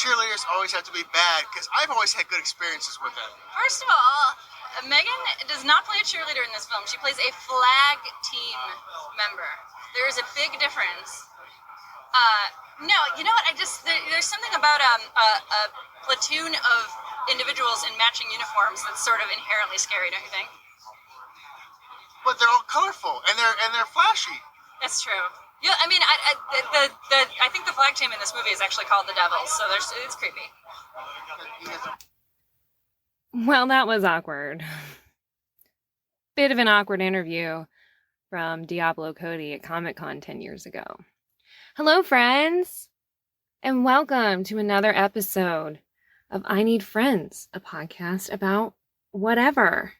cheerleaders always have to be bad? Because I've always had good experiences with them. First of all, Megan does not play a cheerleader in this film. She plays a flag team member. There is a big difference. No, you know what? There's something about a platoon of individuals in matching uniforms that's sort of inherently scary, don't you think? But they're all colorful and they're flashy. That's true. Yeah, I mean, I think the flag team in this movie is actually called the Devils, so it's creepy. Well, that was awkward. Bit of an awkward interview from Diablo Cody at Comic-Con 10 years ago. Hello, friends, and welcome to another episode of I Need Friends, a podcast about whatever.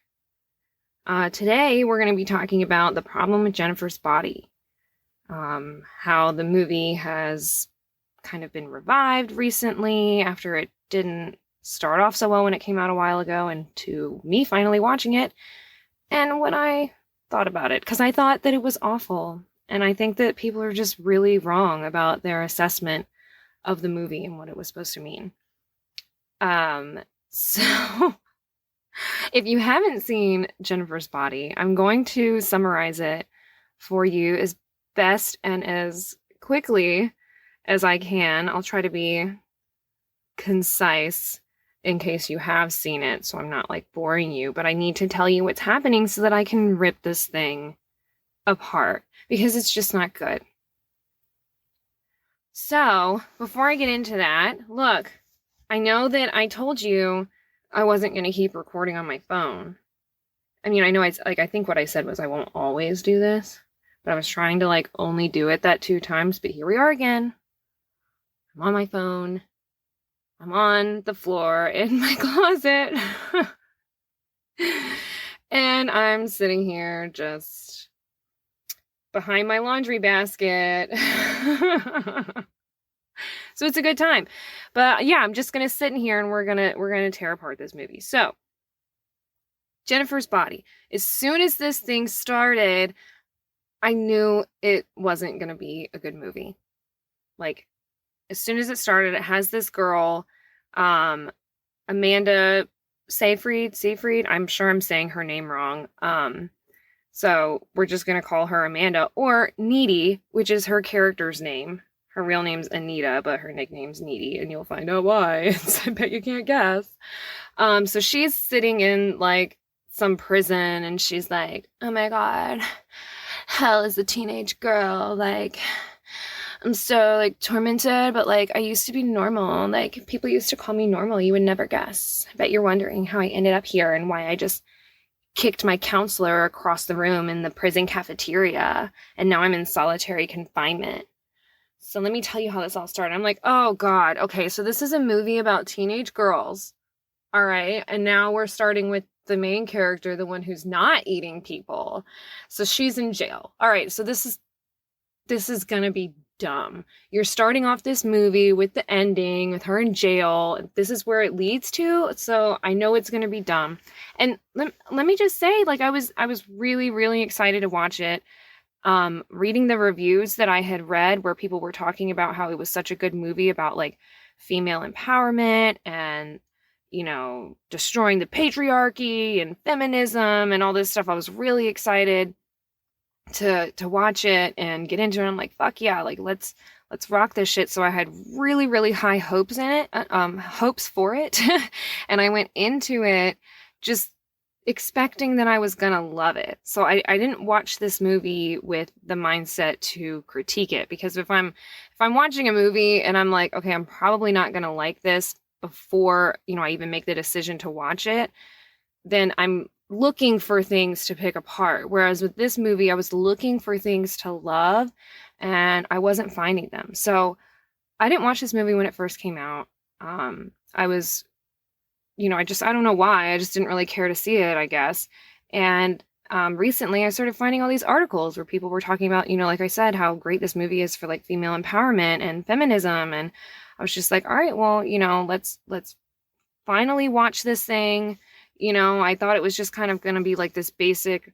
Today, we're going to be talking about the problem with Jennifer's body. How the movie has kind of been revived recently after it didn't start off so well when it came out a while ago, and to me finally watching it, and what I thought about it, because I thought that it was awful, and I think that people are just really wrong about their assessment of the movie and what it was supposed to mean. So if you haven't seen Jennifer's Body, I'm going to summarize it for you as best and as quickly as I can. I'll try to be concise in case you have seen it, so I'm not like boring you, but I need to tell you what's happening so that I can rip this thing apart, because it's just not good. So, before I get into that, look, I know that I told you I wasn't going to keep recording on my phone. I mean, I know I think what I said was I won't always do this, but I was trying to like only do it that 2 times, but here we are again. I'm on my phone. I'm on the floor in my closet. And I'm sitting here just behind my laundry basket. So it's a good time. But yeah, I'm just going to sit in here and we're going to tear apart this movie. So, Jennifer's Body. As soon as this thing started, I knew it wasn't going to be a good movie. Like, as soon as it started, it has this girl, Amanda Seyfried. I'm sure I'm saying her name wrong. So we're just going to call her Amanda, or Needy, which is her character's name. Her real name's Anita, but her nickname's Needy, and you'll find out why. I bet you can't guess. So she's sitting in, like, some prison, and she's like, oh my god, hell is a teenage girl, like, I'm so, like, tormented, but, like, I used to be normal, like, people used to call me normal, you would never guess. I bet you're wondering how I ended up here, and why I just kicked my counselor across the room in the prison cafeteria, and now I'm in solitary confinement. So let me tell you how this all started. I'm like, oh god, okay, so this is a movie about teenage girls, alright, and now we're starting with the main character, the one who's not eating people. So she's in jail. Alright, so this is gonna be dumb. You're starting off this movie with the ending, with her in jail. This is where it leads to, so I know it's gonna be dumb. And let me just say, like, I was really, really excited to watch it. Reading the reviews that I had read where people were talking about how it was such a good movie about, like, female empowerment and, you know, destroying the patriarchy and feminism and all this stuff, I was really excited to watch it and get into it. I'm like, fuck yeah, like, let's rock this shit. So I had really, really high hopes in it, hopes for it. And I went into it just expecting that I was gonna love it. So I didn't watch this movie with the mindset to critique it, because if I'm watching a movie and I'm like, okay, I'm probably not gonna like this before, you know, I even make the decision to watch it, then I'm looking for things to pick apart. Whereas with this movie, I was looking for things to love and I wasn't finding them. So I didn't watch this movie when it first came out. I was, you know, I don't know why. I just didn't really care to see it, I guess. And recently I started finding all these articles where people were talking about, you know, like I said, how great this movie is for, like, female empowerment and feminism. And I was just like, all right, well, you know, let's finally watch this thing. You know, I thought it was just kind of going to be like this basic,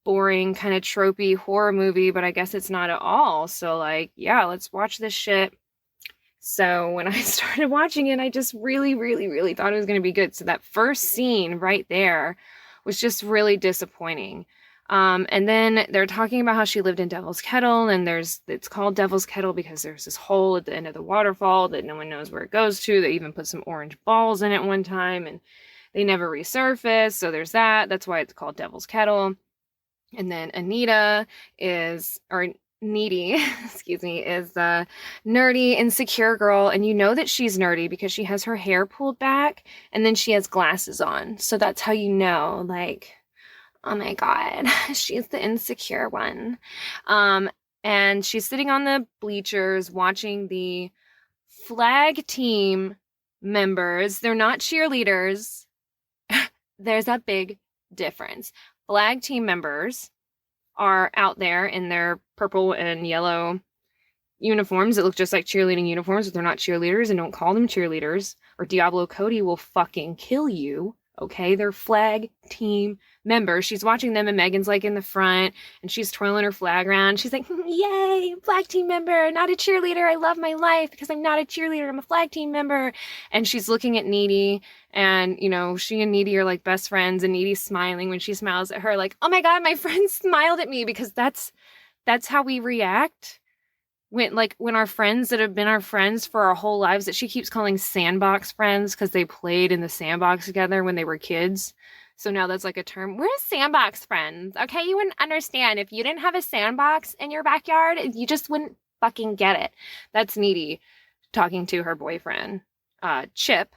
boring, kind of tropey horror movie, but I guess it's not at all. So, like, yeah, let's watch this shit. So when I started watching it, I just really, really, really thought it was going to be good. So that first scene right there was just really disappointing. And then they're talking about how she lived in Devil's Kettle, and it's called Devil's Kettle because there's this hole at the end of the waterfall that no one knows where it goes to. They even put some orange balls in it one time, and they never resurface. So there's that. That's why it's called Devil's Kettle. And then Needy, excuse me, is the nerdy, insecure girl. And you know that she's nerdy because she has her hair pulled back and then she has glasses on. So that's how you know, like, oh my God, she's the insecure one. And she's sitting on the bleachers watching the flag team members. They're not cheerleaders. There's a big difference. Flag team members are out there in their purple and yellow uniforms that look just like cheerleading uniforms, but they're not cheerleaders, and don't call them cheerleaders, or Diablo Cody will fucking kill you. Okay, they're flag team members. She's watching them, and Megan's like in the front, and she's twirling her flag around. She's like, yay, flag team member, not a cheerleader. I love my life because I'm not a cheerleader. I'm a flag team member. And she's looking at Needy, and, you know, she and Needy are like best friends, and Needy's smiling when she smiles at her, like, oh my God, my friend smiled at me, because that's how we react when our friends that have been our friends for our whole lives, that she keeps calling sandbox friends because they played in the sandbox together when they were kids. So now that's like a term. We're sandbox friends. Okay, you wouldn't understand if you didn't have a sandbox in your backyard. You just wouldn't fucking get it. That's Needy talking to her boyfriend, Chip,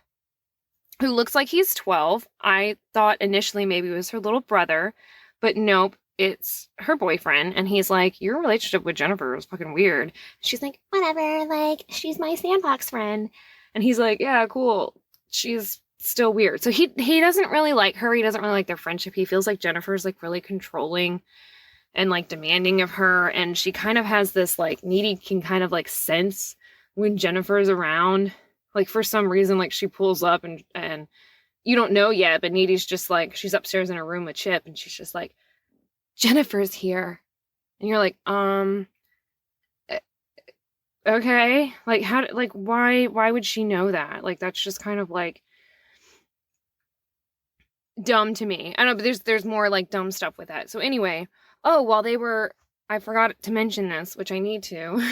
who looks like he's 12. I thought initially maybe it was her little brother, but nope. It's her boyfriend, and he's like, your relationship with Jennifer is fucking weird. She's like, whatever, like, she's my sandbox friend. And he's like, yeah, cool. She's still weird. So he doesn't really like her. He doesn't really like their friendship. He feels like Jennifer's like really controlling and like demanding of her. And she kind of has this like, Needy can kind of like sense when Jennifer's around. Like for some reason, like she pulls up and you don't know yet, but Needy's just like, she's upstairs in her room with Chip, and she's just like, Jennifer's here. And you're like, okay. Like, why would she know that? Like, that's just kind of like dumb to me. I don't know, but there's more like dumb stuff with that. So anyway, I forgot to mention this, which I need to.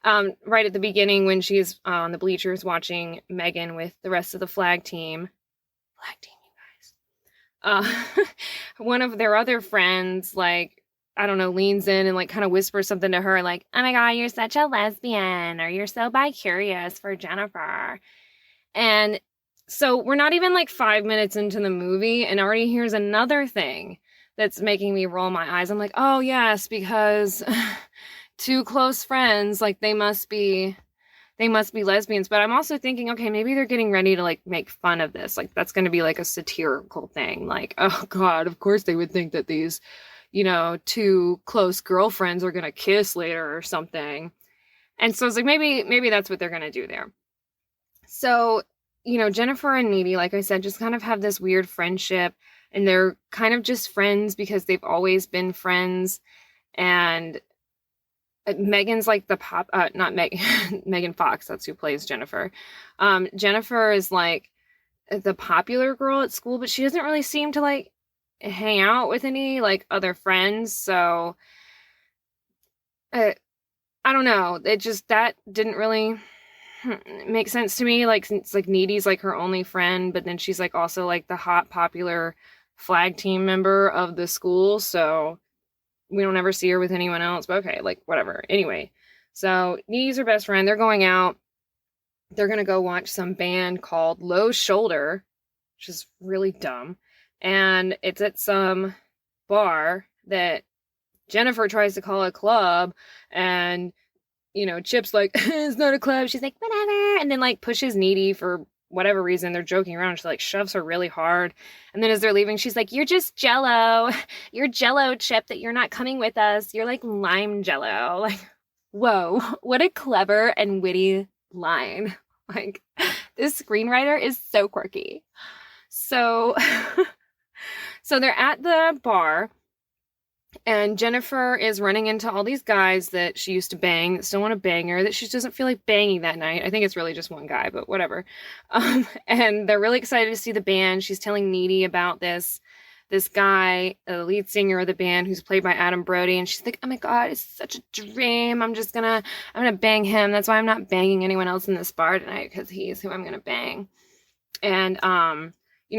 Right at the beginning when she's on the bleachers watching Megan with the rest of the flag team. One of their other friends, like, I don't know, leans in and like kind of whispers something to her, like, oh my God, you're such a lesbian, or you're so bi-curious for Jennifer. And so we're not even like 5 minutes into the movie, and already here's another thing that's making me roll my eyes. I'm like, oh yes, because two close friends, like they must be lesbians. But I'm also thinking, okay, maybe they're getting ready to like make fun of this. Like that's going to be like a satirical thing. Like, oh God, of course they would think that these, you know, two close girlfriends are going to kiss later or something. And so it's like, maybe that's what they're going to do there. So, you know, Jennifer and Needy, like I said, just kind of have this weird friendship, and they're kind of just friends because they've always been friends. And Megan's like the not Megan Fox, that's who plays Jennifer. Jennifer is like the popular girl at school, but she doesn't really seem to like hang out with any like other friends. So I don't know. That didn't really make sense to me. Like, it's like Needy's like her only friend, but then she's like also like the hot popular flag team member of the school. So we don't ever see her with anyone else, but okay, like, whatever. Anyway, so Needy's her best friend. They're going out. They're going to go watch some band called Low Shoulder, which is really dumb. And it's at some bar that Jennifer tries to call a club. And, you know, Chip's like, it's not a club. She's like, whatever. And then, like, pushes Needy for whatever reason. They're joking around. She like shoves her really hard. And then as they're leaving, she's like, you're just Jello. You're Jello, Chip, that you're not coming with us. You're like lime Jello. Like, whoa, what a clever and witty line. Like, this screenwriter is so quirky. So, so they're at the bar, And Jennifer is running into all these guys that she used to bang, that still want to bang her, that she just doesn't feel like banging that night. I think it's really just one guy, but whatever. And they're really excited to see the band. She's telling Needy about this guy, the lead singer of the band, who's played by Adam Brody, and she's like, oh my god, it's such a dream. I'm gonna bang him. That's why I'm not banging anyone else in this bar tonight, because he's who I'm gonna bang. And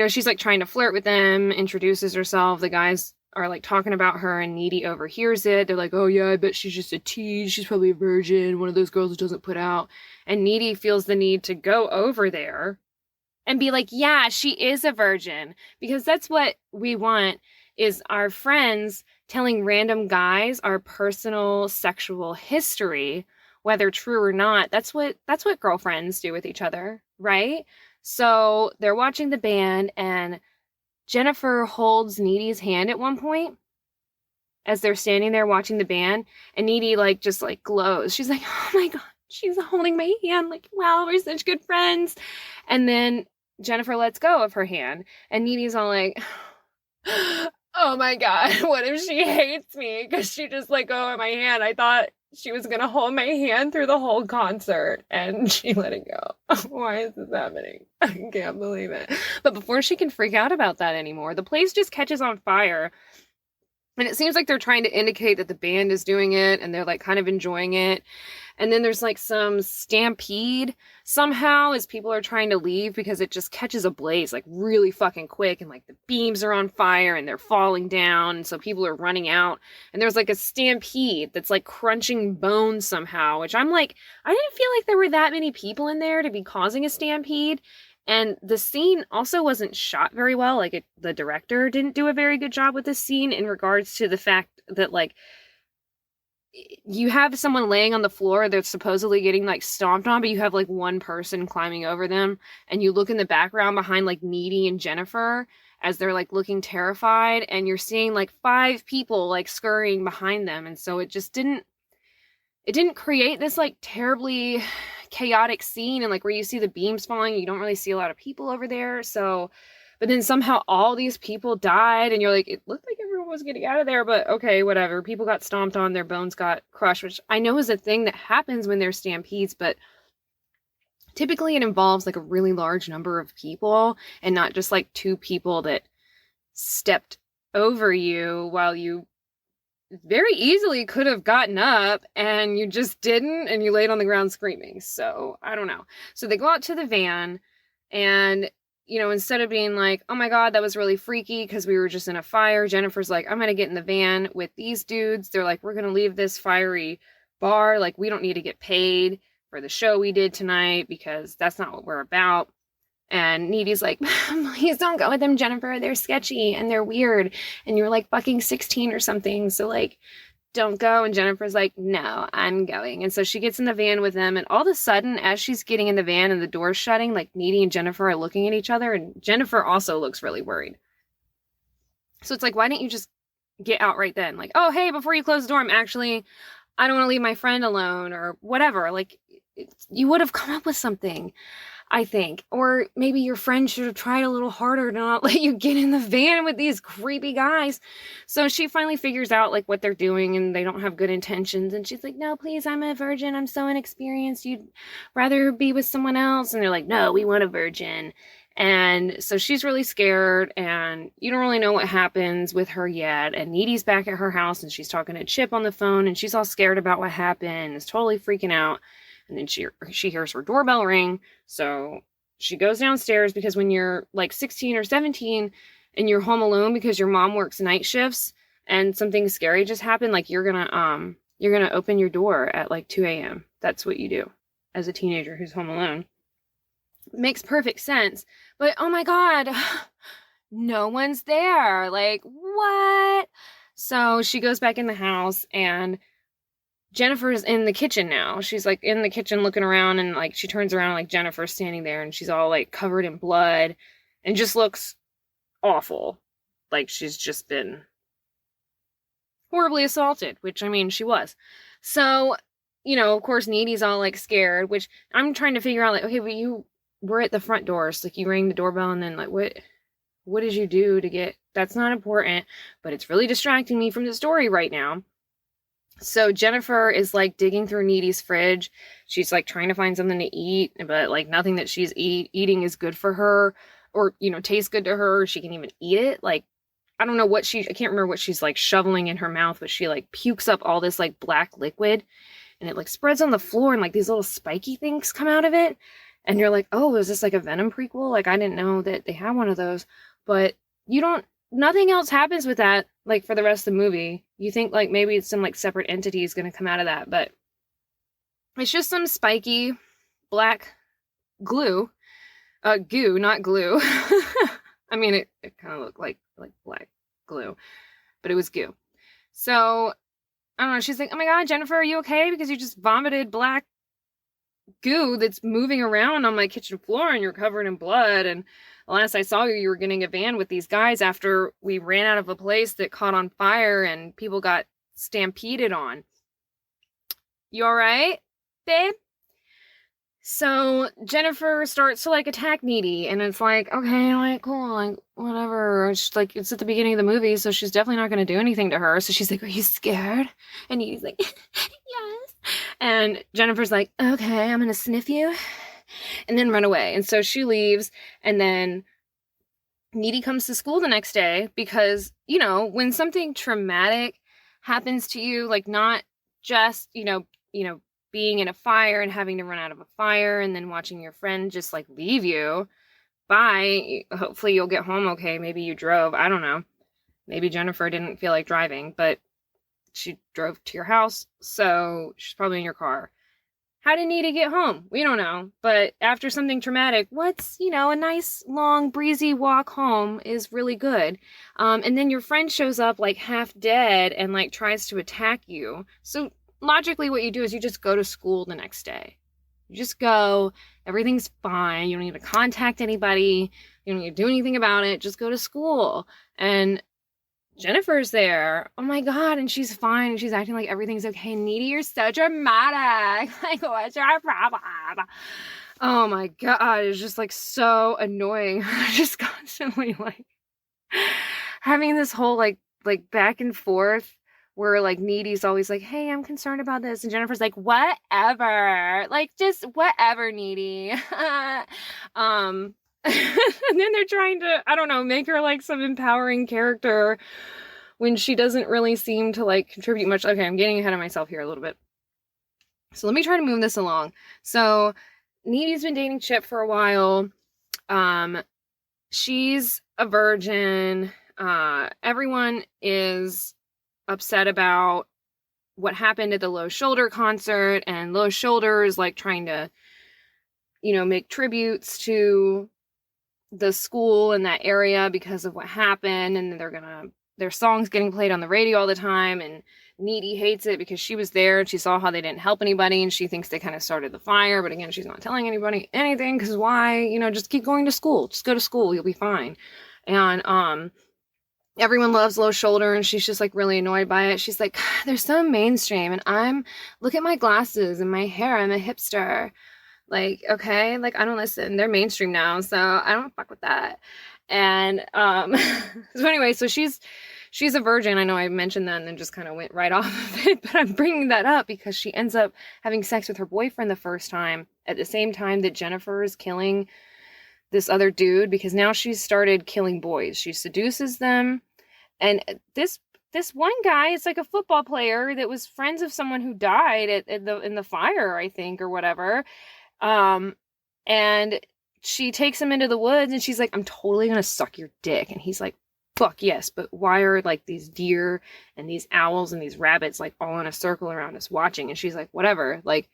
she's like trying to flirt with them, introduces herself. The guys are like talking about her, and Needy overhears it. They're like, oh yeah, I bet she's just a teen. She's probably a virgin. One of those girls who doesn't put out. And Needy feels the need to go over there and be like, yeah, she is a virgin. Because that's what we want, is our friends telling random guys our personal sexual history, whether true or not. That's what girlfriends do with each other, right? So they're watching the band, and Jennifer holds Needy's hand at one point as they're standing there watching the band, and Needy just glows. She's like, oh my god, she's holding my hand, like, wow, we're such good friends. And then Jennifer lets go of her hand, and Needy's all like, oh my god, what if she hates me because she just let go of my hand? I thought she was gonna hold my hand through the whole concert, and she let it go. Why is this happening? I can't believe it. But before she can freak out about that anymore, the place just catches on fire. And it seems like they're trying to indicate that the band is doing it, and they're kind of enjoying it. And then there's some stampede somehow as people are trying to leave, because it just catches ablaze really fucking quick, and the beams are on fire and they're falling down, and so people are running out, and there's a stampede that's crunching bones somehow, which I'm like, I didn't feel like there were that many people in there to be causing a stampede. And the scene also wasn't shot very well. The director didn't do a very good job with this scene, in regards to the fact that you have someone laying on the floor that's supposedly getting stomped on, but you have one person climbing over them, and you look in the background behind Needy and Jennifer as they're looking terrified, and you're seeing 5 people scurrying behind them. And so it didn't create this terribly chaotic scene, and where you see the beams falling, you don't really see a lot of people over there. So, but then somehow all these people died, and you're like, it looked like everyone was getting out of there, but okay, whatever. People got stomped on, their bones got crushed, which I know is a thing that happens when there's stampedes, but typically it involves a really large number of people, and not just 2 people that stepped over you while you very easily could have gotten up, and you just didn't, and you laid on the ground screaming. So I don't know. So they go out to the van, and instead of being like, oh my god, that was really freaky because we were just in a fire, Jennifer's like, I'm gonna get in the van with these dudes. They're like, we're gonna leave this fiery bar, we don't need to get paid for the show we did tonight, because that's not what we're about. And Needy's like, please don't go with them, Jennifer. They're sketchy and they're weird. And you're fucking 16 or something. So don't go. And Jennifer's like, no, I'm going. And so she gets in the van with them. And all of a sudden, as she's getting in the van and the door's shutting, Needy and Jennifer are looking at each other. And Jennifer also looks really worried. So it's why didn't you just get out right then? Oh, hey, before you close the door, I don't want to leave my friend alone, or whatever. You would have come up with something, I think. Or maybe your friend should have tried a little harder to not let you get in the van with these creepy guys. So she finally figures out what they're doing, and they don't have good intentions. And she's like, no, please, I'm a virgin. I'm so inexperienced. You'd rather be with someone else. And they're like, no, we want a virgin. And so she's really scared, and you don't really know what happens with her yet. And Needy's back at her house, and she's talking to Chip on the phone, and she's all scared about what happened, is totally freaking out. And then she hears her doorbell ring. So she goes downstairs, because when you're 16 or 17 and you're home alone because your mom works night shifts and something scary just happened, you're gonna open your door at 2 a.m. That's what you do as a teenager who's home alone. Makes perfect sense. But oh my god, no one's there. What? So she goes back in the house, and Jennifer's in the kitchen now. She's in the kitchen looking around, and she turns around, Jennifer's standing there, and she's all covered in blood and just looks awful. She's just been horribly assaulted, which she was. So, of course, Needy's all scared, which I'm trying to figure out okay, but you were at the front door, so you rang the doorbell, and then what what did you do to get, that's not important, but it's really distracting me from the story right now. So Jennifer is like digging through Needy's fridge. She's like trying to find something to eat, but like nothing that she's eating is good for her or, tastes good to her. She can even eat it. Like, I don't know what I can't remember what she's like shoveling in her mouth, but she like pukes up all this like black liquid and it like spreads on the floor and like these little spiky things come out of it. And you're like, oh, is this like a Venom prequel? Like, I didn't know that they had one of those. But nothing else happens with that, like, for the rest of the movie. You think, like, maybe it's some, like, separate entity is going to come out of that. But it's just some spiky black glue. Goo, not glue. I mean, it kind of looked like black glue. But it was goo. So, I don't know. She's like, oh my God, Jennifer, are you okay? Because you just vomited black goo that's moving around on my kitchen floor and you're covered in blood. And last I saw you, you were getting a van with these guys after we ran out of a place that caught on fire and people got stampeded on. You all right, babe? So Jennifer starts to like attack Needy, and it's like, okay, like, cool, like, whatever. She's like, it's at the beginning of the movie, so she's definitely not going to do anything to her. So she's like, are you scared? And Needy's like, yes. And Jennifer's like, okay, I'm going to sniff you and then run away. And so she leaves, and then Needy comes to school the next day because, when something traumatic happens to you, like not just, being in a fire and having to run out of a fire and then watching your friend just like leave you. Bye. Hopefully you'll get home okay. Maybe you drove. I don't know. Maybe Jennifer didn't feel like driving, but she drove to your house, so she's probably in your car. How did Needy get home? We don't know. But after something traumatic, what's, a nice, long, breezy walk home is really good. And then your friend shows up like half dead and like tries to attack you. So logically what you do is you just go to school the next day. You just go, everything's fine. You don't need to contact anybody. You don't need to do anything about it. Just go to school. And Jennifer's there. Oh my God. And she's fine. And she's acting like everything's okay. Needy, you're so dramatic. Like, what's your problem? Oh my God. It's just like so annoying. Just constantly like having this whole like back and forth where like Needy's always like, hey, I'm concerned about this. And Jennifer's like, whatever. Like, just whatever, Needy. And then they're trying to, I don't know, make her like some empowering character when she doesn't really seem to like contribute much. Okay, I'm getting ahead of myself here a little bit. So let me try to move this along. So Needy's been dating Chip for a while. She's a virgin. Everyone is upset about what happened at the Low Shoulder concert, and Low Shoulder is like trying to, make tributes to the school in that area because of what happened, and their songs getting played on the radio all the time, and Needy hates it because she was there and she saw how they didn't help anybody, and she thinks they kind of started the fire, but again, she's not telling anybody anything because why? Just keep going to school. Just go to school. You'll be fine. And everyone loves Low Shoulder, and she's just like really annoyed by it. She's like, they're so mainstream, and look at my glasses and my hair. I'm a hipster. Like, okay, like I don't listen. They're mainstream now, so I don't fuck with that. And so anyway, so she's a virgin. I know I mentioned that and then just kind of went right off of it, but I'm bringing that up because she ends up having sex with her boyfriend the first time at the same time that Jennifer is killing this other dude, because now she's started killing boys. She seduces them. And this one guy is like a football player that was friends of someone who died in the fire, I think, or whatever. And she takes him into the woods and she's like, I'm totally going to suck your dick. And he's like, fuck yes. But why are like these deer and these owls and these rabbits like all in a circle around us watching? And she's like, whatever, like,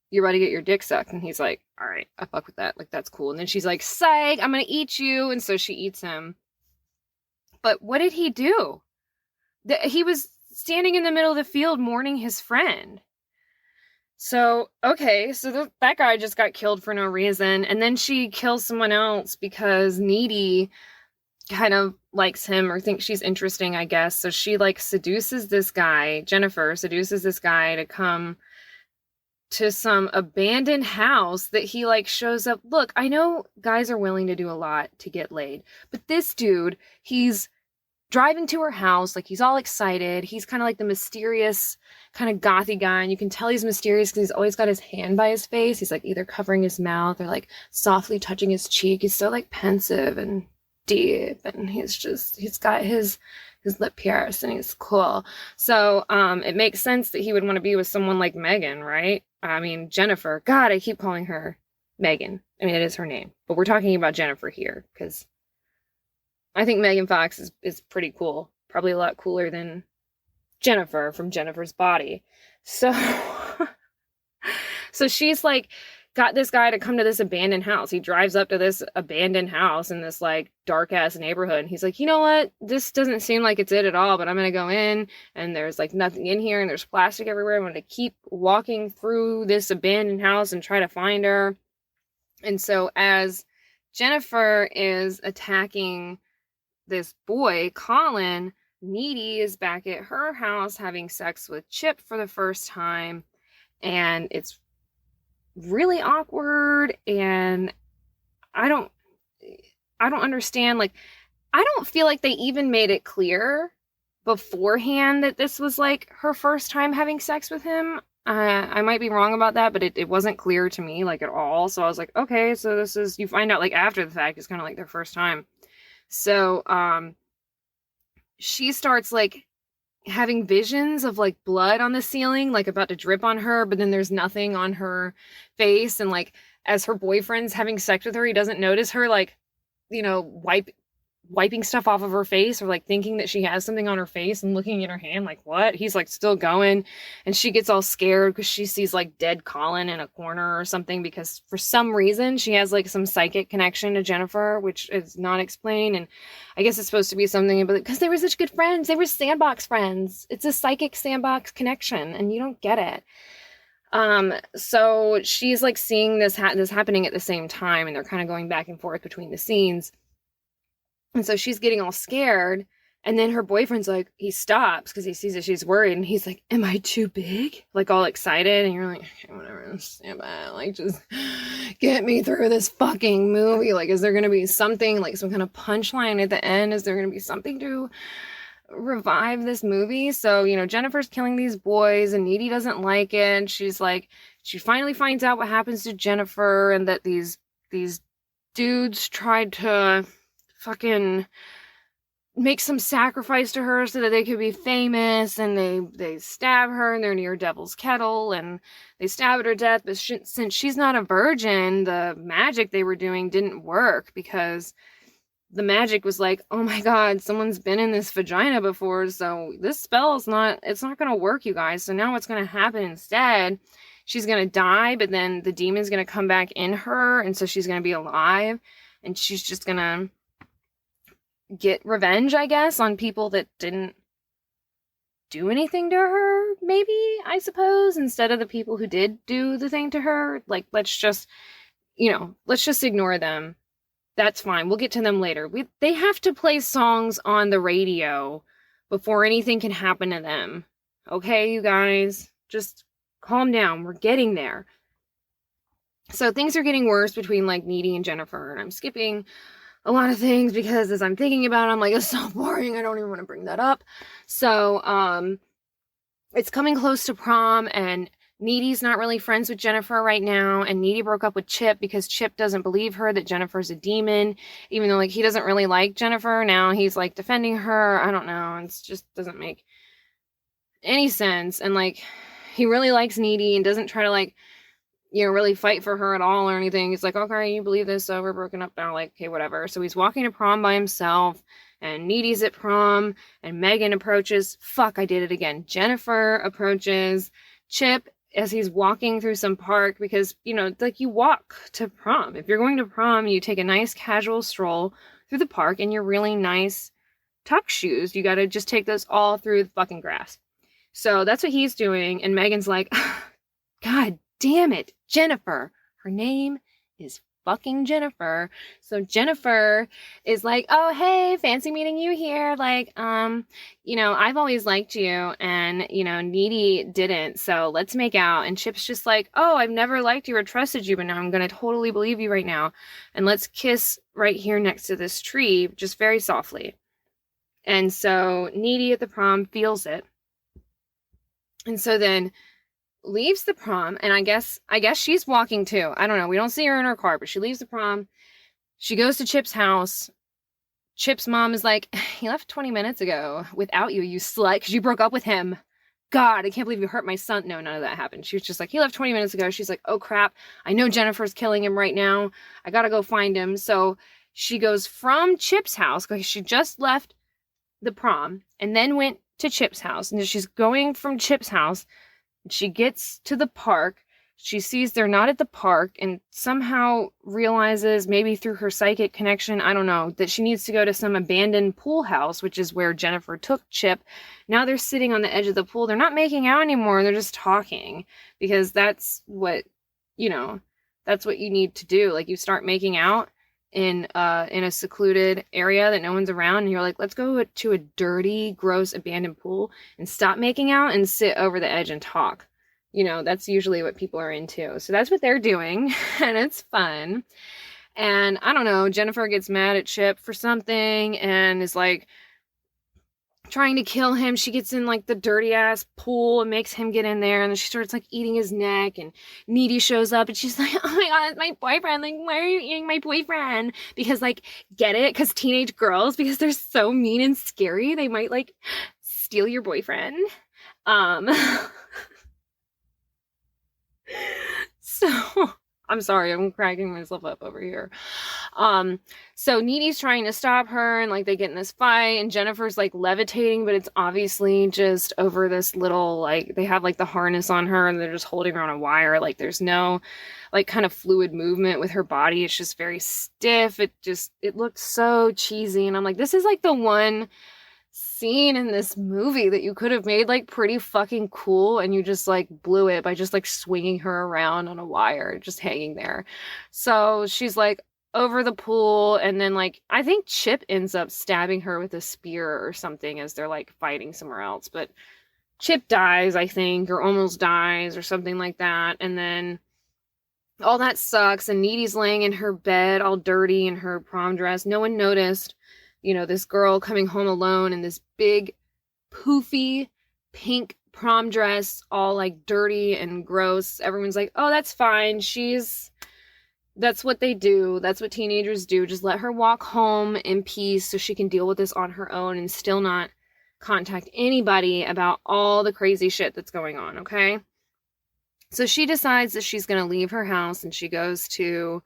you're about to get your dick sucked. And he's like, all right, I fuck with that. Like, that's cool. And then she's like, psych, I'm going to eat you. And so she eats him. But what did he do? He was standing in the middle of the field mourning his friend. So, okay, so that guy just got killed for no reason. And then she kills someone else because Needy kind of likes him or thinks she's interesting, I guess. So she like seduces this guy, Jennifer seduces this guy to come to some abandoned house that he like shows up. Look, I know guys are willing to do a lot to get laid, but this dude, he's driving to her house, like he's all excited. He's kind of like the mysterious kind of gothy guy, and you can tell he's mysterious because he's always got his hand by his face. He's like either covering his mouth or like softly touching his cheek. He's so like pensive and deep, and he's got his lip pierced, and he's cool. So it makes sense that he would want to be with someone like Megan, right? I mean, Jennifer. God, I keep calling her Megan. I mean, it is her name, but we're talking about Jennifer here because I think Megan Fox is pretty cool. Probably a lot cooler than Jennifer from Jennifer's Body. So she's like got this guy to come to this abandoned house. He drives up to this abandoned house in this like dark ass neighborhood. And he's like, you know what? This doesn't seem like it's it at all, but I'm going to go in and there's like nothing in here and there's plastic everywhere. I'm going to keep walking through this abandoned house and try to find her. And so as Jennifer is attacking this boy, Colin, Needy is back at her house having sex with Chip for the first time. And it's really awkward, and I don't understand. Like, I don't feel like they even made it clear beforehand that this was like her first time having sex with him. I might be wrong about that, but it wasn't clear to me like at all. So I was like, okay, so this is, you find out like after the fact, it's kind of like their first time. So she starts like having visions of like blood on the ceiling, like about to drip on her, but then there's nothing on her face. And like as her boyfriend's having sex with her, he doesn't notice her like, you know, wiping stuff off of her face, or like thinking that she has something on her face and looking at her hand like, what? He's like still going, and she gets all scared because she sees like dead Colin in a corner or something, because for some reason she has like some psychic connection to Jennifer, which is not explained. And I guess it's supposed to be something about, because they were such good friends, they were sandbox friends. It's a psychic sandbox connection and you don't get it. So she's like seeing this happening at the same time, and they're kind of going back and forth between the scenes. And so she's getting all scared, and then her boyfriend's like, he stops because he sees that she's worried, and he's like, am I too big? Like all excited, and you're like, okay, whatever, stand by, like just get me through this fucking movie. Like, is there gonna be something, like some kind of punchline at the end? Is there gonna be something to revive this movie? So, you know, Jennifer's killing these boys, and Needy doesn't like it, and she's like, she finally finds out what happens to Jennifer, and that these dudes tried to fucking make some sacrifice to her so that they could be famous, and they stab her, and they're near Devil's Kettle, and they stab her to death. But since she's not a virgin, the magic they were doing didn't work, because the magic was like, oh my god, someone's been in this vagina before, so this spell is not gonna work, you guys. So now what's gonna happen instead, she's gonna die, but then the demon's gonna come back in her, and so she's gonna be alive, and she's just gonna get revenge, I guess, on people that didn't do anything to her, maybe, I suppose, instead of the people who did do the thing to her. Like, let's just ignore them. That's fine. We'll get to them later. They have to play songs on the radio before anything can happen to them. Okay, you guys? Just calm down. We're getting there. So things are getting worse between, like, Needy and Jennifer, and I'm skipping a lot of things because as I'm thinking about it, I'm like, it's so boring, I don't even want to bring that up. So, it's coming close to prom, and Needy's not really friends with Jennifer right now, and Needy broke up with Chip because Chip doesn't believe her that Jennifer's a demon, even though, like, he doesn't really like Jennifer. Now he's, like, defending her. I don't know, it just doesn't make any sense. And, like, he really likes Needy and doesn't try to, like, you know, really fight for her at all or anything. He's like, okay, you believe this, so we're broken up now, like, okay, whatever. So he's walking to prom by himself, and Needy's at prom, and Megan approaches. Fuck, I did it again. Jennifer approaches Chip as he's walking through some park, because, you know, like, you walk to prom. If you're going to prom, you take a nice casual stroll through the park in your really nice tuck shoes. You gotta just take those all through the fucking grass. So that's what he's doing, and Megan's like, God damn it, Jennifer. Her name is fucking Jennifer. So Jennifer is like, oh, hey, fancy meeting you here. Like, I've always liked you and, Needy didn't. So let's make out. And Chip's just like, oh, I've never liked you or trusted you, but now I'm going to totally believe you right now. And let's kiss right here next to this tree, just very softly. And so Needy at the prom feels it. And so then leaves the prom, and I guess she's walking too. I don't know. We don't see her in her car, but she leaves the prom. She goes to Chip's house. Chip's mom is like, he left 20 minutes ago without you, you slut, because you broke up with him. God, I can't believe you hurt my son. No, none of that happened. She was just like, he left 20 minutes ago. She's like, oh crap, I know Jennifer's killing him right now. I gotta go find him. So she goes from Chip's house, because she just left the prom, and then went to Chip's house. And she's going from Chip's house. She gets to the park. She sees they're not at the park and somehow realizes, maybe through her psychic connection, I don't know, that she needs to go to some abandoned pool house, which is where Jennifer took Chip. Now they're sitting on the edge of the pool. They're not making out anymore. They're just talking, because that's what you need to do. Like, you start making out in a secluded area that no one's around, and you're like, let's go to a dirty, gross, abandoned pool and stop making out and sit over the edge and talk. That's usually what people are into. So that's what they're doing, and it's fun. And I don't know, Jennifer gets mad at Chip for something and is like trying to kill him. She gets in like the dirty ass pool and makes him get in there, and then she starts like eating his neck, and Needy shows up and she's like, oh my god, it's my boyfriend. Like, why are you eating my boyfriend? Because, like, get it? Because teenage girls, because they're so mean and scary, they might like steal your boyfriend. So I'm sorry, I'm cracking myself up over here. So Needy's trying to stop her, and like they get in this fight, and Jennifer's like levitating, but it's obviously just over this little, like, they have like the harness on her and they're just holding her on a wire. Like, there's no like kind of fluid movement with her body. It's just very stiff. It looked so cheesy, and I'm like, this is like the one scene in this movie that you could have made like pretty fucking cool, and you just like blew it by just like swinging her around on a wire, just hanging there. So she's like over the pool, and then like I think Chip ends up stabbing her with a spear or something as they're like fighting somewhere else, but Chip dies, I think, or almost dies or something like that. And then all that sucks, and Needy's laying in her bed all dirty in her prom dress. No one noticed this girl coming home alone in this big, poofy, pink prom dress, all like dirty and gross. Everyone's like, oh, that's fine. That's what they do. That's what teenagers do. Just let her walk home in peace so she can deal with this on her own and still not contact anybody about all the crazy shit that's going on, okay? So she decides that she's going to leave her house, and she goes to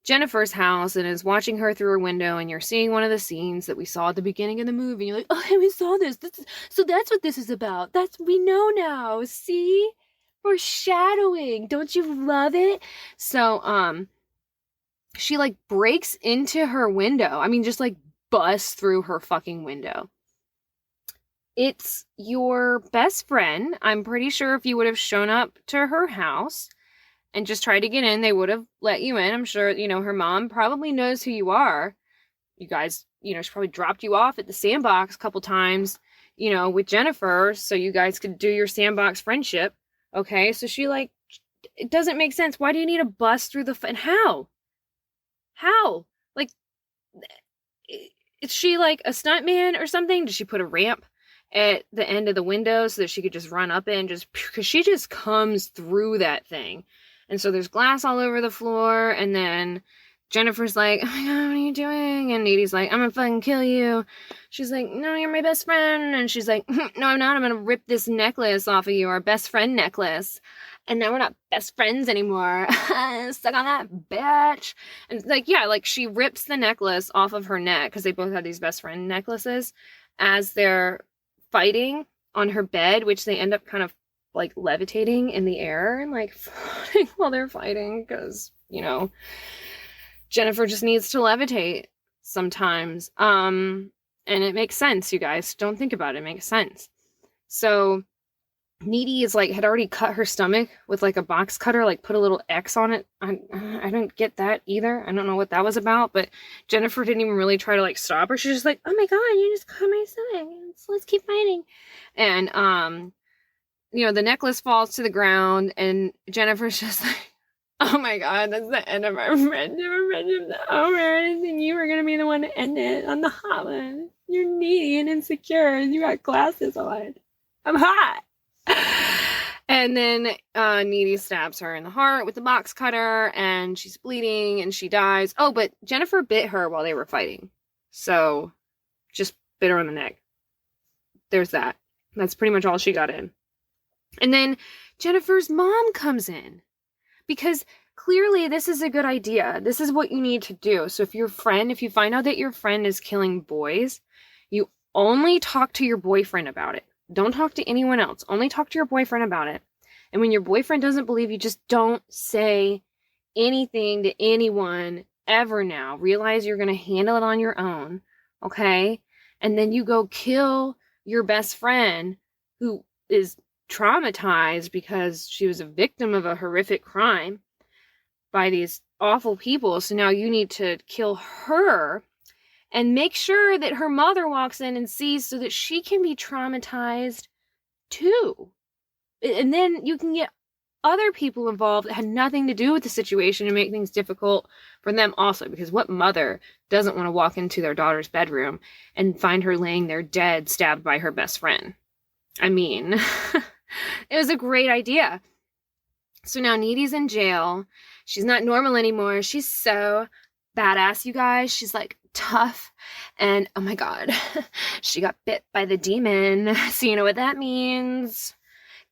Jennifer's house and is watching her through her window, and you're seeing one of the scenes that we saw at the beginning of the movie. You're like, oh, we saw this. So that's what this is about. We know now. See? Foreshadowing. Don't you love it? So, she like breaks into her window. I mean, just like busts through her fucking window. It's your best friend. I'm pretty sure if you would have shown up to her house and just tried to get in, they would have let you in. I'm sure, her mom probably knows who you are. You guys, she probably dropped you off at the sandbox a couple times, with Jennifer, so you guys could do your sandbox friendship. Okay, so she like, it doesn't make sense. Why do you need to bust through and how? Like, is she like a stuntman or something? Did she put a ramp at the end of the window so that she could just run up it and because she just comes through that thing. And so there's glass all over the floor, and then Jennifer's like, oh my god, what are you doing? And Needy's like, I'm gonna fucking kill you. She's like, no, you're my best friend. And she's like, no, I'm not. I'm gonna rip this necklace off of you, our best friend necklace. And now we're not best friends anymore. Stuck on that bitch. And like, yeah, like she rips the necklace off of her neck, because they both have these best friend necklaces, as they're fighting on her bed, which they end up kind of like levitating in the air and like floating while they're fighting, because Jennifer just needs to levitate sometimes. And it makes sense, you guys. Don't think about it. It makes sense. So Needy is like had already cut her stomach with like a box cutter, like put a little X on it. I don't get that either. I don't know what that was about, but Jennifer didn't even really try to like stop her. She's just like, oh my god, you just cut my stomach. Let's keep fighting. And the necklace falls to the ground, and Jennifer's just like, oh my god, that's the end of our friendship. Our friendship's over, and you were gonna be the one to end it on the hot one. You're needy and insecure, and you got glasses on. I'm hot. And then Needy stabs her in the heart with the box cutter, and she's bleeding, and she dies. Oh, but Jennifer bit her while they were fighting. So, just bit her on the neck. There's that. That's pretty much all she got in. And then Jennifer's mom comes in. Because clearly this is a good idea. This is what you need to do. So if you find out that your friend is killing boys, you only talk to your boyfriend about it. Don't talk to anyone else. Only talk to your boyfriend about it. And when your boyfriend doesn't believe you, just don't say anything to anyone ever now. Realize you're going to handle it on your own, okay? And then you go kill your best friend who is traumatized because she was a victim of a horrific crime by these awful people. So now you need to kill her and make sure that her mother walks in and sees so that she can be traumatized too. And then you can get other people involved that had nothing to do with the situation and make things difficult for them also. Because what mother doesn't want to walk into their daughter's bedroom and find her laying there dead, stabbed by her best friend? I mean, it was a great idea. So now Needy's in jail. She's not normal anymore. She's so badass, you guys. She's like tough. And oh my god, she got bit by the demon. So you know what that means.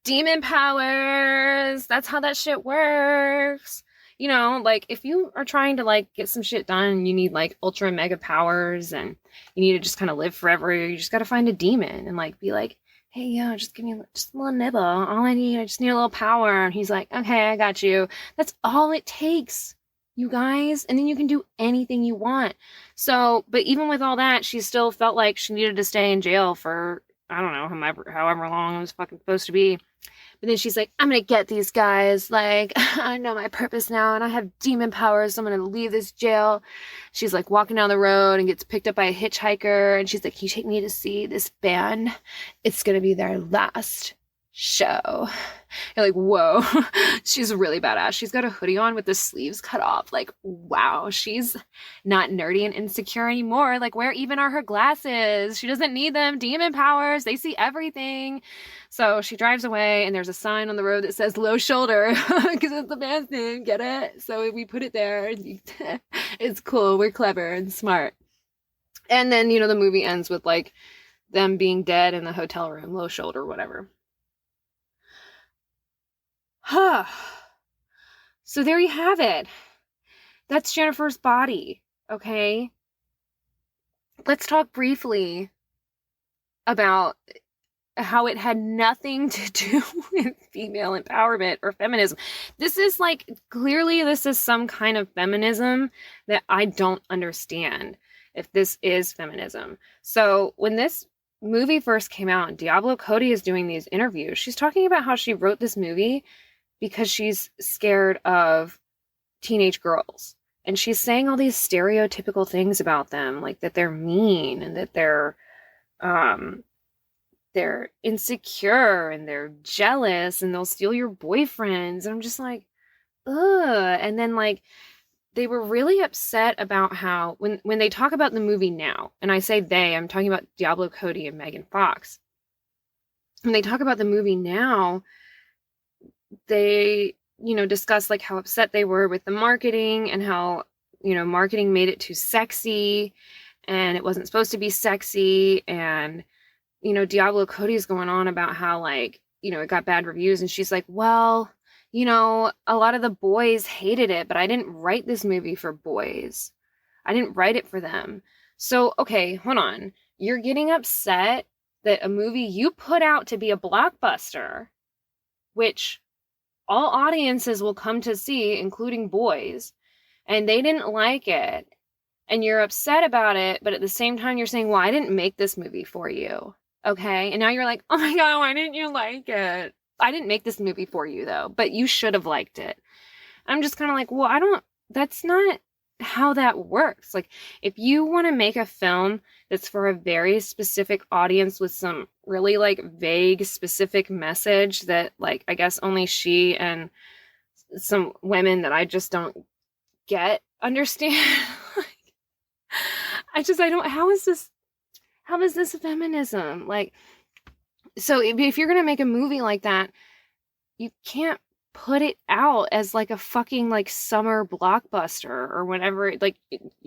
Demon powers. That's how that shit works. Like if you are trying to like get some shit done, you need like ultra mega powers and you need to just kind of live forever. You just got to find a demon and like be like, hey, yo, just give me just a little nibble. All I just need a little power. And he's like, okay, I got you. That's all it takes, you guys. And then you can do anything you want. So, but even with all that, she still felt like she needed to stay in jail for, I don't know, however long it was fucking supposed to be. But then she's like, I'm going to get these guys. Like, I know my purpose now and I have demon powers. So I'm going to leave this jail. She's like walking down the road and gets picked up by a hitchhiker. And she's like, can you take me to see this band? It's going to be their last show. You're like, whoa, she's really badass. She's got a hoodie on with the sleeves cut off. Like, wow, she's not nerdy and insecure anymore. Like, where even are her glasses? She doesn't need them. Demon powers, they see everything. So she drives away and there's a sign on the road that says low shoulder because it's the band's name. Get it? So we put it there. It's cool. We're clever and smart. And then, the movie ends with like them being dead in the hotel room, low shoulder, whatever. So there you have it. That's Jennifer's body, okay? Let's talk briefly about how it had nothing to do with female empowerment or feminism. This is like, clearly this is some kind of feminism that I don't understand if this is feminism. So when this movie first came out and Diablo Cody is doing these interviews, she's talking about how she wrote this movie because she's scared of teenage girls. And she's saying all these stereotypical things about them, like that they're mean and that they're insecure and they're jealous and they'll steal your boyfriends. And I'm just like, ugh. And then like, they were really upset about how, when they talk about the movie now, and I say they, I'm talking about Diablo Cody and Megan Fox. When they talk about the movie now, they, discuss like how upset they were with the marketing and how, marketing made it too sexy and it wasn't supposed to be sexy. And, Diablo Cody's going on about how like, it got bad reviews. And she's like, well, a lot of the boys hated it, but I didn't write this movie for boys. I didn't write it for them. So, okay, hold on. You're getting upset that a movie you put out to be a blockbuster, which all audiences will come to see, including boys, and they didn't like it, and you're upset about it, but at the same time you're saying, well, I didn't make this movie for you, okay? And now you're like, oh my god, why didn't you like it? I didn't make this movie for you though, but you should have liked it. I'm just kind of like, well, that's not how that works. Like, if you want to make a film that's for a very specific audience with some really like vague, specific message that like, I guess only she and some women that I just don't understand. How is this feminism? Like, so if you're going to make a movie like that, you can't put it out as like a fucking like summer blockbuster or whenever it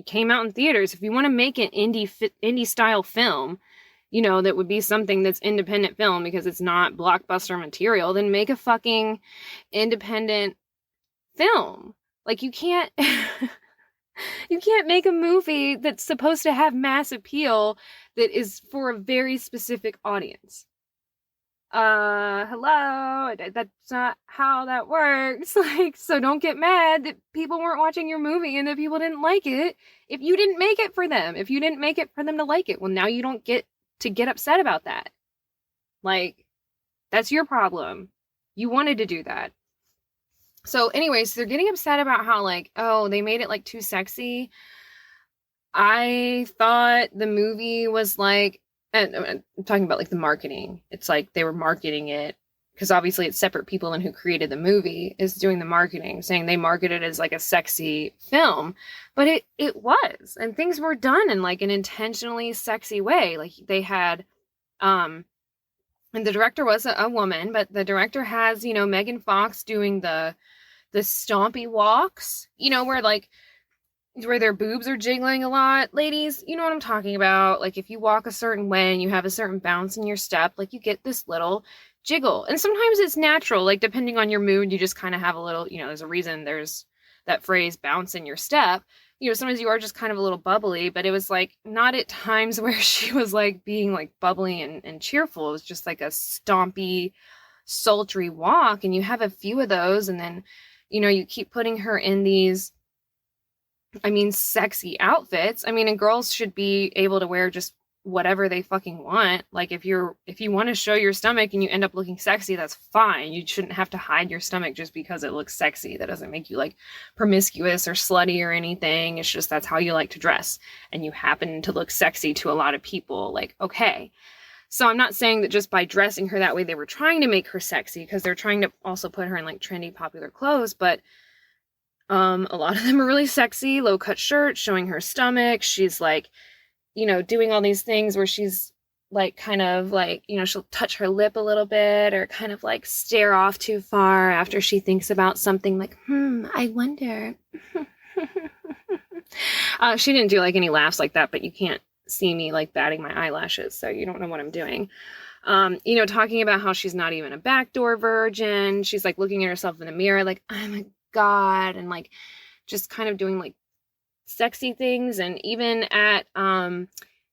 came out in theaters. If you want to make an indie style film, that would be something that's independent film because it's not blockbuster material, then make a fucking independent film. Like, you can't you can't make a movie that's supposed to have mass appeal that is for a very specific audience. Hello, that's not how that works. Like, so don't get mad that people weren't watching your movie and that people didn't like it if you didn't make it for them. If you didn't make it for them to like it, well, now you don't get to get upset about that. Like, that's your problem. You wanted to do that. So anyways, they're getting upset about how like, oh, they made it like too sexy. I thought the movie was like, and I'm talking about like the marketing. It's like they were marketing it because obviously it's separate people and who created the movie is doing the marketing, saying they marketed it as like a sexy film, but it was, and things were done in like an intentionally sexy way. Like they had, and the director was a woman, but the director has, Megan Fox doing the stompy walks, where their boobs are jiggling a lot. Ladies, you know what I'm talking about. Like, if you walk a certain way and you have a certain bounce in your step, like, you get this little jiggle. And sometimes it's natural, like, depending on your mood, you just kind of have a little, there's a reason there's that phrase, bounce in your step. Sometimes you are just kind of a little bubbly, but it was, like, not at times where she was, like, being, like, bubbly and cheerful. It was just, like, a stompy, sultry walk, and you have a few of those, and then, you keep putting her in these, sexy outfits. And girls should be able to wear just whatever they fucking want. Like, if you want to show your stomach and you end up looking sexy, that's fine. You shouldn't have to hide your stomach just because it looks sexy. That doesn't make you like promiscuous or slutty or anything. It's just that's how you like to dress, and you happen to look sexy to a lot of people. Like, okay. So I'm not saying that just by dressing her that way they were trying to make her sexy, because they're trying to also put her in like trendy popular clothes, but a lot of them are really sexy, low-cut shirts, showing her stomach. She's like, doing all these things where she's like, kind of like, she'll touch her lip a little bit or kind of like stare off too far after she thinks about something like, I wonder. She didn't do like any laughs like that, but you can't see me like batting my eyelashes, so you don't know what I'm doing. Talking about how she's not even a backdoor virgin. She's like looking at herself in the mirror like, I'm a god, and like just kind of doing like sexy things. And even at I'm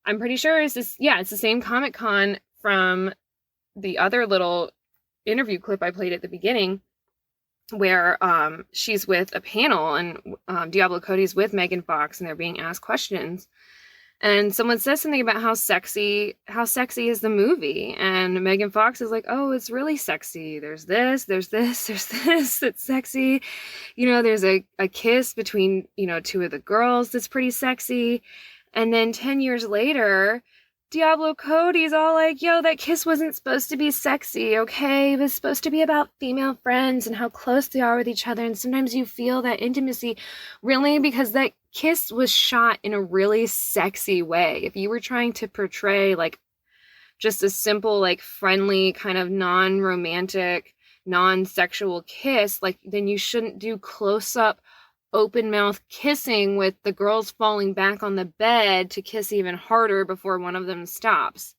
pretty sure it's the same Comic-Con from the other little interview clip I played at the beginning, where she's with a panel, and Diablo Cody's with Megan Fox, and they're being asked questions. And someone says something about how sexy is the movie. And Megan Fox is like, oh, it's really sexy. There's this, that's sexy. There's a kiss between, two of the girls that's pretty sexy. And then 10 years later, Diablo Cody's all like, yo, that kiss wasn't supposed to be sexy, okay? It was supposed to be about female friends and how close they are with each other. And sometimes you feel that intimacy, really, because that kiss was shot in a really sexy way. If you were trying to portray like just a simple, like friendly, kind of non-romantic, non-sexual kiss, like then you shouldn't do close-up open mouth kissing with the girls falling back on the bed to kiss even harder before one of them stops.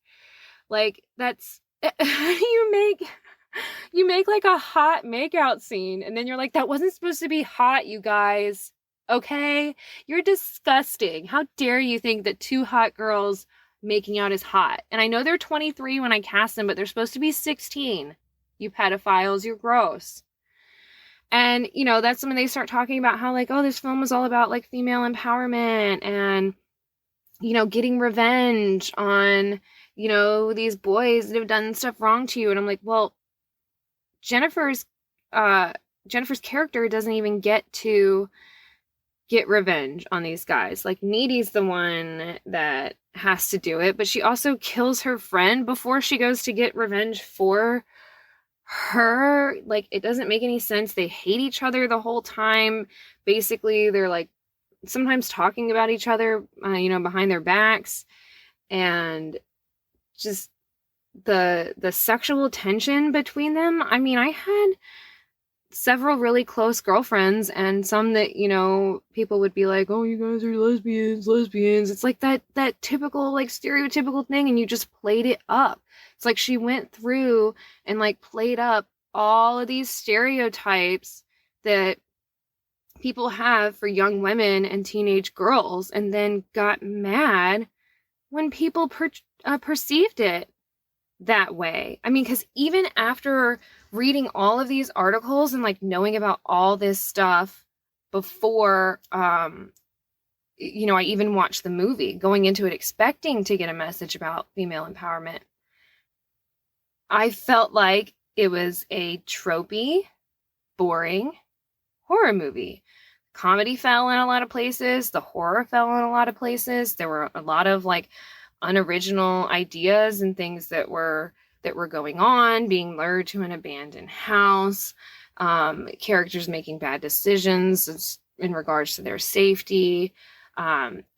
Like, that's you make like a hot makeout scene, and then you're like, that wasn't supposed to be hot, you guys. Okay? You're disgusting. How dare you think that two hot girls making out is hot? And I know they're 23 when I cast them, but they're supposed to be 16. You pedophiles, you're gross. And, that's when they start talking about how, like, oh, this film was all about, like, female empowerment and, getting revenge on, these boys that have done stuff wrong to you. And I'm like, well, Jennifer's character doesn't even get to get revenge on these guys. Like, Needy's the one that has to do it, but she also kills her friend before she goes to get revenge for her. Like, it doesn't make any sense. They hate each other the whole time. Basically, they're like sometimes talking about each other, behind their backs, and just the sexual tension between them. I mean, I had several really close girlfriends, and some that, people would be like, oh, you guys are lesbians. It's like that typical, like, stereotypical thing, and you just played it up. It's like she went through and, like, played up all of these stereotypes that people have for young women and teenage girls, and then got mad when people perceived it that way. I mean, because even after reading all of these articles and, like, knowing about all this stuff before, I even watched the movie, going into it expecting to get a message about female empowerment, I felt like it was a tropey, boring horror movie. Comedy fell in a lot of places. The horror fell in a lot of places. There were a lot of, like, unoriginal ideas and things that were going on, being lured to an abandoned house, characters making bad decisions in regards to their safety,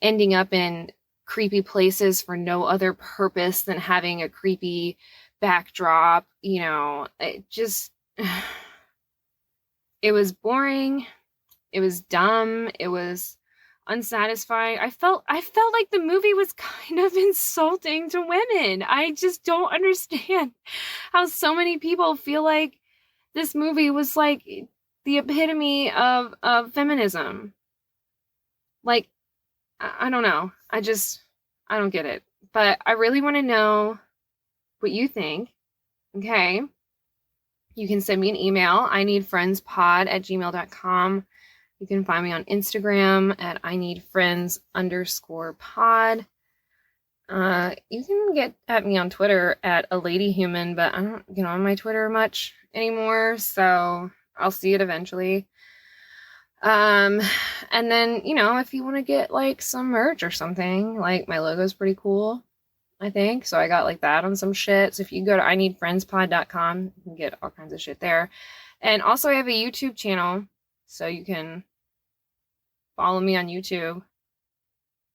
ending up in creepy places for no other purpose than having a creepy backdrop. It just, it was boring. It was dumb. It was unsatisfying. I felt like the movie was kind of insulting to women. I just don't understand how so many people feel like this movie was like the epitome of feminism. Like, I don't know. I don't get it. But I really want to know what you think. Okay. You can send me an email, ineedfriendspod@gmail.com. You can find me on Instagram at ineedfriends_pod. You can get at me on Twitter at aladyhuman, but I don't get on my Twitter much anymore, so I'll see it eventually. And then, if you want to get, like, some merch or something, like, my logo's pretty cool, I think. So I got, like, that on some shit. So if you go to ineedfriendspod.com, you can get all kinds of shit there. And also I have a YouTube channel, so you can follow me on YouTube.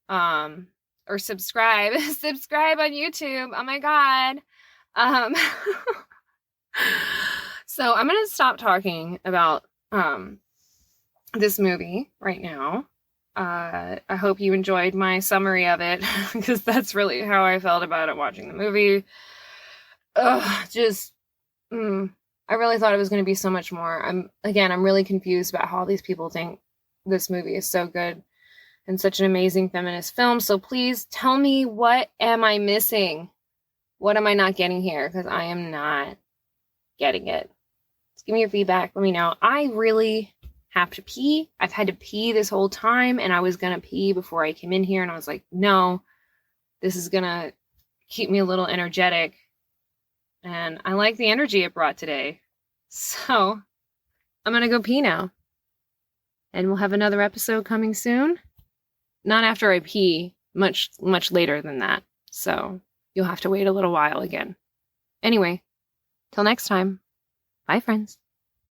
Or subscribe. Subscribe on YouTube. Oh my God. So I'm going to stop talking about this movie right now. I hope you enjoyed my summary of it, because that's really how I felt about it watching the movie. I really thought it was going to be so much more. I'm really confused about how these people think this movie is so good and such an amazing feminist film. So please tell me, what am I missing? What am I not getting here? Because I am not getting it. Just give me your feedback. Let me know. I really have to pee. I've had to pee this whole time, and I was going to pee before I came in here, and I was like, no, this is going to keep me a little energetic. And I like the energy it brought today. So I'm going to go pee now. And we'll have another episode coming soon. Not after I pee, much, much later than that. So you'll have to wait a little while again. Anyway, till next time. Bye, friends.